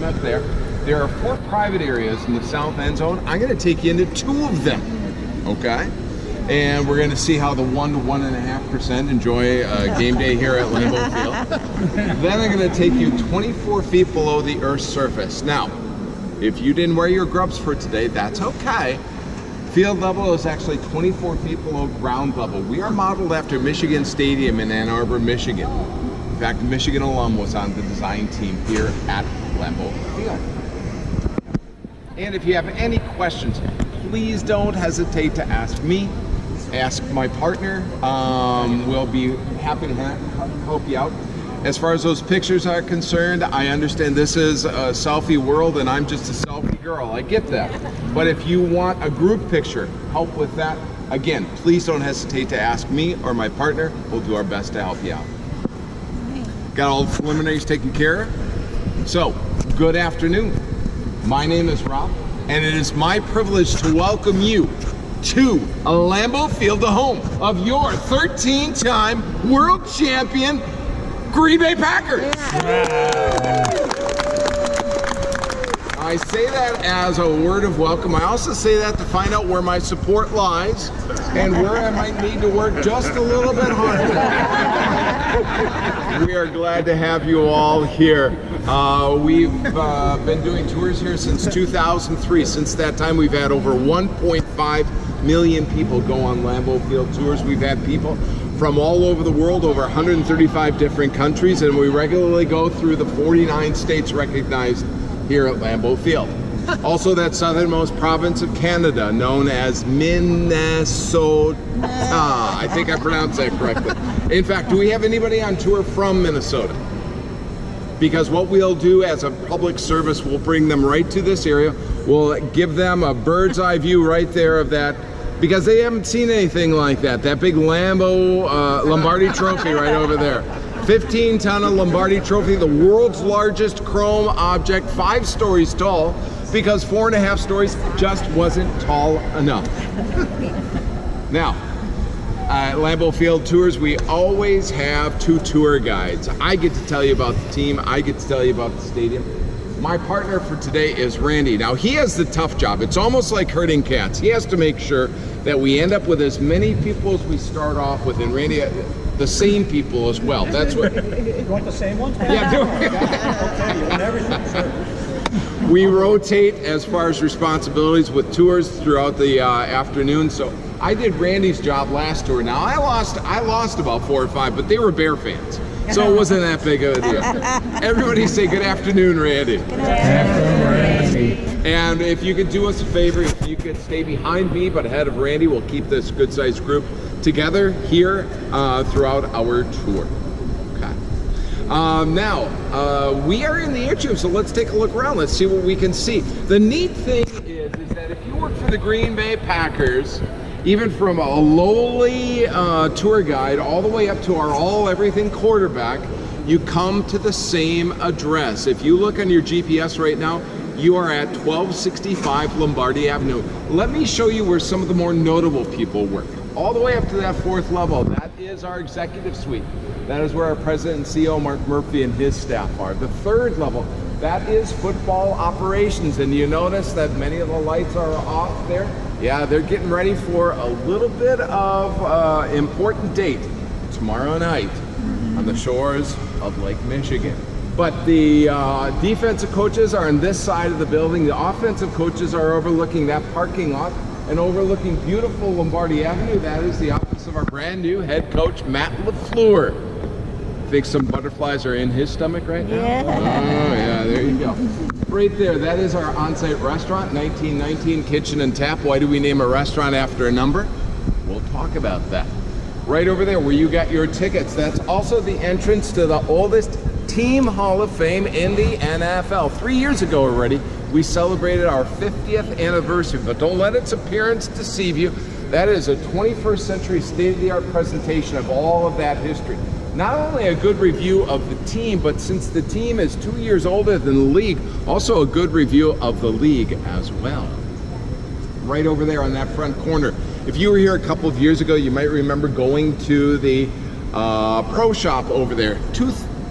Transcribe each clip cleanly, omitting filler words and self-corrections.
up there. There are 4 private areas in the south end zone. I'm going to take you into 2 of them, okay? And we're going to see how the 1 to 1.5% enjoy game day here at Lambeau Field. Then I'm going to take you 24 feet below the Earth's surface. Now, if you didn't wear your grubs for today, that's okay. Field level is actually 24 feet below ground level. We are modeled after Michigan Stadium in Ann Arbor, Michigan. In fact, a Michigan alum was on the design team here at Lambeau Field. And if you have any questions, please don't hesitate to ask me. Ask my partner. We'll be happy to help you out. As far as those pictures are concerned, I understand this is a selfie world and I'm just a selfie girl. I get that. But if you want a group picture, help with that, again, please don't hesitate to ask me or my partner. We'll do our best to help you out. Got all the preliminaries taken care of? So, good afternoon. My name is Rob, and it is my privilege to welcome you to Lambeau Field, the home of your 13-time world champion Green Bay Packers. I say that as a word of welcome. I also say that to find out where my support lies and where I might need to work just a little bit harder. We are glad to have you all here. We've been doing tours here since 2003. Since that time, we've had over 1.5 million people go on Lambeau Field tours. We've had people from all over the world, over 135 different countries, and we regularly go through the 49 states recognized here at Lambeau Field. Also, that southernmost province of Canada, known as Minnesota. I think I pronounced that correctly. In fact, do we have anybody on tour from Minnesota? Because what we'll do as a public service, we'll bring them right to this area. We'll give them a bird's eye view right there of that, because they haven't seen anything like that. That big Lambeau Lombardi trophy right over there. 15-ton of Lombardi trophy, the world's largest chrome object, 5 stories tall, because 4.5 stories just wasn't tall enough. Now, at Lambeau Field Tours, we always have 2 tour guides. I get to tell you about the team, I get to tell you about the stadium. My partner for today is Randy. Now, he has the tough job. It's almost like herding cats. He has to make sure that we end up with as many people as we start off with, and Randy, the same people as well. That's what. You want the same ones? Yeah, do it. Okay, you want everything. Sure. We rotate as far as responsibilities with tours throughout the afternoon. So I did Randy's job last tour. Now I lost about 4 or 5, but they were Bear fans, so it wasn't that big of a deal. Everybody say good afternoon, Randy. Good afternoon, Randy. And if you could do us a favor, if you could stay behind me but ahead of Randy, we'll keep this good-sized group together here throughout our tour. Okay. Now, we are in the atrium, so let's take a look around. Let's see what we can see. The neat thing is that if you work for the Green Bay Packers, even from a lowly tour guide all the way up to our all-everything quarterback, you come to the same address. If you look on your GPS right now, you are at 1265 Lombardi Avenue. Let me show you where some of the more notable people work. All the way up to that 4th level, that is our executive suite. That is where our president and CEO, Mark Murphy, and his staff are. The 3rd level, that is football operations. And you notice that many of the lights are off there. Yeah, they're getting ready for a little bit of important date tomorrow night on the shores of Lake Michigan. But the defensive coaches are on this side of the building. The offensive coaches are overlooking that parking lot and overlooking beautiful Lombardi Avenue. That is the office of our brand new head coach, Matt LaFleur. Think some butterflies are in his stomach right now? Yeah. Oh, yeah, there you go. Right there, that is our on-site restaurant, 1919 Kitchen and Tap. Why do we name a restaurant after a number? We'll talk about that. Right over there where you got your tickets, that's also the entrance to the oldest Team Hall of Fame in the NFL. 3 years ago already, we celebrated our 50th anniversary, but don't let its appearance deceive you. That is a 21st century state-of-the-art presentation of all of that history. Not only a good review of the team, but since the team is 2 years older than the league, also a good review of the league as well. Right over there on that front corner. If you were here a couple of years ago, you might remember going to the pro shop over there.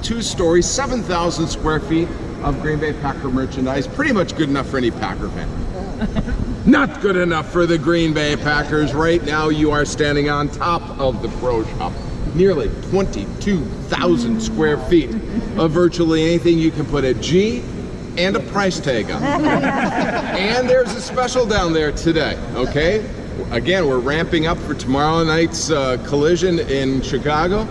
Two stories, 7,000 square feet, of Green Bay Packer merchandise. Pretty much good enough for any Packer fan. Not good enough for the Green Bay Packers. Right now you are standing on top of the Pro Shop. Nearly 22,000 square feet of virtually anything you can put a G and a price tag on. And there's a special down there today, okay? Again, we're ramping up for tomorrow night's collision in Chicago.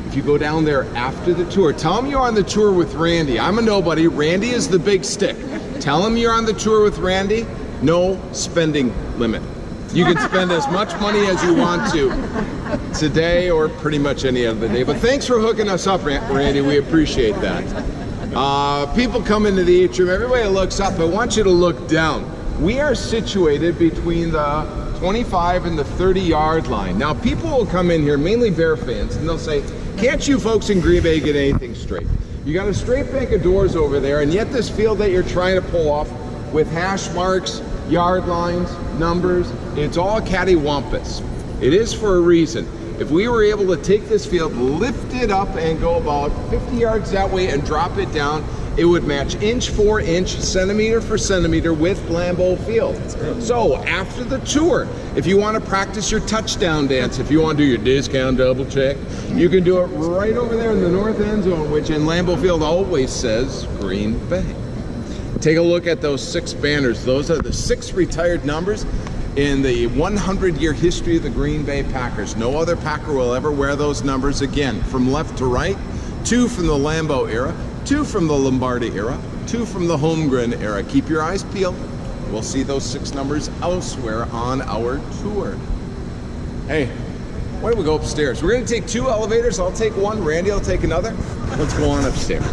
If you go down there after the tour, tell them you're on the tour with Randy. I'm a nobody. Randy is the big stick. Tell them you're on the tour with Randy. No spending limit. You can spend as much money as you want to today or pretty much any other day. But thanks for hooking us up, Randy. We appreciate that. People come into the atrium. Everybody looks up. I want you to look down. We are situated between the 25 and the 30-yard line. Now, people will come in here, mainly Bear fans, and they'll say, can't you folks in Green Bay get anything straight? You got a straight bank of doors over there, and yet this field that you're trying to pull off with hash marks, yard lines, numbers, it's all cattywampus. It is for a reason. If we were able to take this field, lift it up, and go about 50 yards that way and drop it down, it would match inch for inch, centimeter for centimeter with Lambeau Field. So after the tour, if you want to practice your touchdown dance, if you want to do your discount double check, you can do it right over there in the north end zone, which in Lambeau Field always says Green Bay. Take a look at those 6 banners. Those are the 6 retired numbers in the 100-year history of the Green Bay Packers. No other Packer will ever wear those numbers again. From left to right, 2 from the Lambeau era, 2 from the Lombardi era, 2 from the Holmgren era. Keep your eyes peeled. We'll see those 6 numbers elsewhere on our tour. Hey, why don't we go upstairs? We're going to take 2 elevators. I'll take one. Randy will take another. Let's go on upstairs.